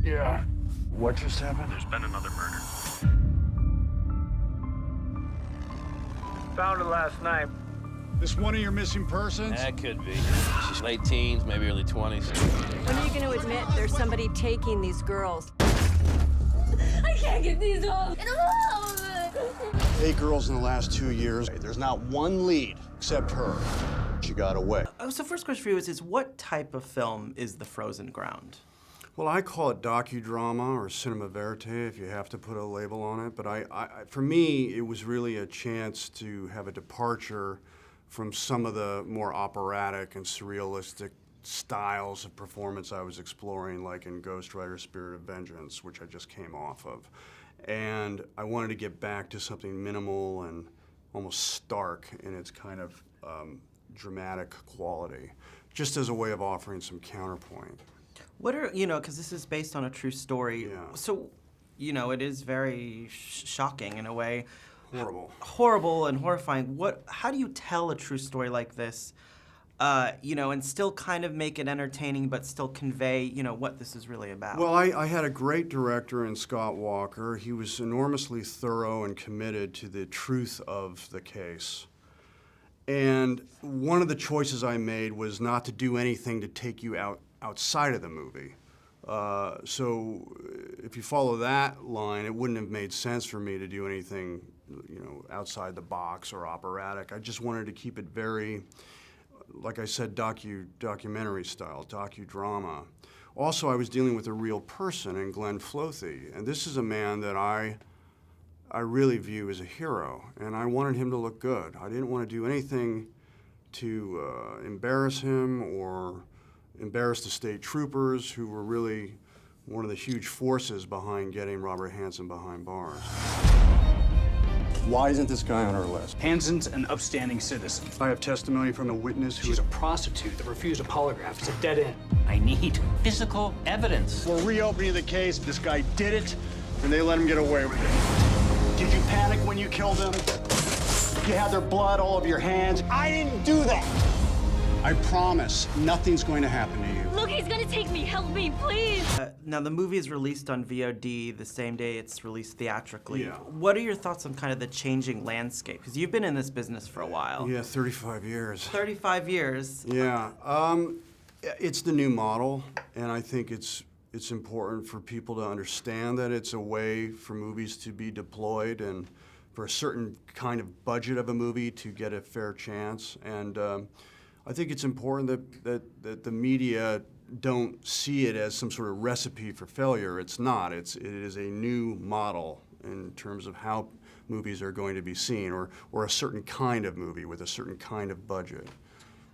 Yeah. What just happened? There's been another murder. Found it last night. This one of your missing persons? That could be. She's late teens, maybe early 20s. When are you going to admit there's somebody taking these girls? I can't get these off. 8 girls in the last 2 years. There's not one lead except her. She got away. So first question for you is what type of film is The Frozen Ground? Well, I call it docudrama or cinema verite, if you have to put a label on it. But for me, it was really a chance to have a departure from some of the more operatic and surrealistic styles of performance I was exploring, like in Ghost Rider: Spirit of Vengeance, which I just came off of. And I wanted to get back to something minimal and almost stark in its kind of dramatic quality, just as a way of offering some counterpoint. What are, because this is based on a true story, Yeah. so, it is very shocking in a way. Horrible. Horrible and horrifying. How do you tell a true story like this, and still kind of make it entertaining, but still convey, what this is really about? Well, I had a great director in Scott Walker. He was enormously thorough and committed to the truth of the case. And one of the choices I made was not to do anything to take you outside of the movie. So if you follow that line, it wouldn't have made sense for me to do anything, outside the box or operatic. I just wanted to keep it very, like I said, documentary style, docudrama. Also, I was dealing with a real person in Glenn Flothi, and this is a man that I really view as a hero, and I wanted him to look good. I didn't want to do anything to embarrass him or embarrass the state troopers, who were really one of the huge forces behind getting Robert Hansen behind bars. Why isn't this guy on our list? Hansen's an upstanding citizen. I have testimony from a witness who... She's a prostitute that refused a polygraph. It's a dead end. I need physical evidence. We're reopening the case. This guy did it, and they let him get away with it. Did you panic when you killed him? You had their blood all over your hands. I didn't do that. I promise nothing's going to happen to you. Look, he's gonna take me. Help me, please. Now, the movie is released on VOD the same day it's released theatrically. Yeah. What are your thoughts on kind of the changing landscape? Because you've been in this business for a while. Yeah, 35 years. 35 years. Yeah, it's the new model, and I think it's important for people to understand that it's a way for movies to be deployed and for a certain kind of budget of a movie to get a fair chance. And I think it's important that the media don't see it as some sort of recipe for failure. It's not. It is a new model in terms of how movies are going to be seen, or a certain kind of movie with a certain kind of budget.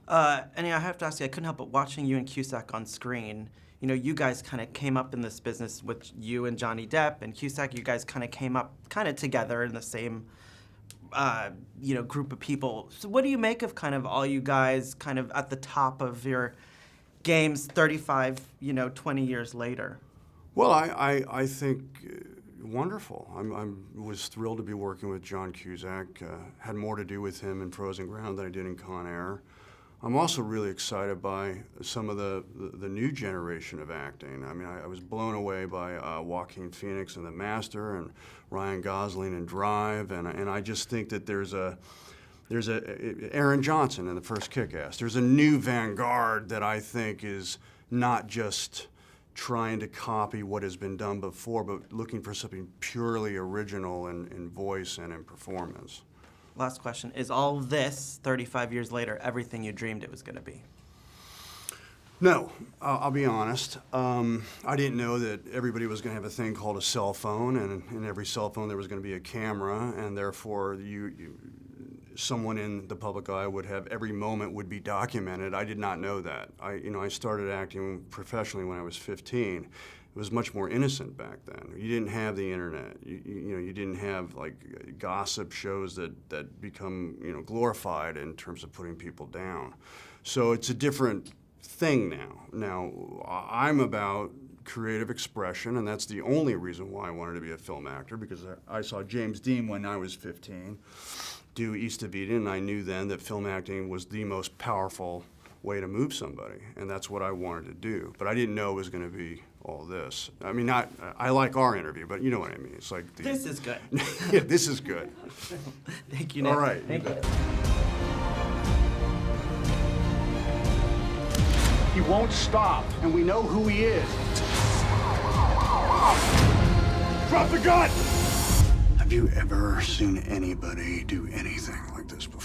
And I have to ask you, I couldn't help but watching you and Cusack on screen. You guys kind of came up in this business with you and Johnny Depp and Cusack. You guys kind of came up kind of together in the same group of people. So what do you make of kind of all you guys kind of at the top of your games 35, 20 years later? Well, I think wonderful. I was thrilled to be working with John Cusack. Had more to do with him in Frozen Ground than I did in Con Air. I'm also really excited by some of the new generation of acting. I mean, I was blown away by Joaquin Phoenix in The Master and Ryan Gosling in Drive, and I just think that there's Aaron Johnson in the first Kick-Ass. There's a new vanguard that I think is not just trying to copy what has been done before, but looking for something purely original in voice and in performance. Last question. Is all this, 35 years later, everything you dreamed it was going to be? No, I'll be honest. I didn't know that everybody was going to have a thing called a cell phone, and in every cell phone there was going to be a camera, and therefore someone in the public eye would have every moment would be documented. I did not know that. I started acting professionally when I was 15. It was much more innocent back then. You didn't have the internet. You didn't have like gossip shows that become glorified in terms of putting people down. So it's a different thing now. Now I'm about creative expression, and that's the only reason why I wanted to be a film actor, because I saw James Dean when I was 15 do East of Eden, and I knew then that film acting was the most powerful way to move somebody, and that's what I wanted to do. But I didn't know it was going to be all this. I mean, I like our interview, but you know what I mean. It's like This is good. yeah, this is good. Thank you, Nick. All right. Thank you. He won't stop, and we know who he is. Drop the gun! Have you ever seen anybody do anything like this before?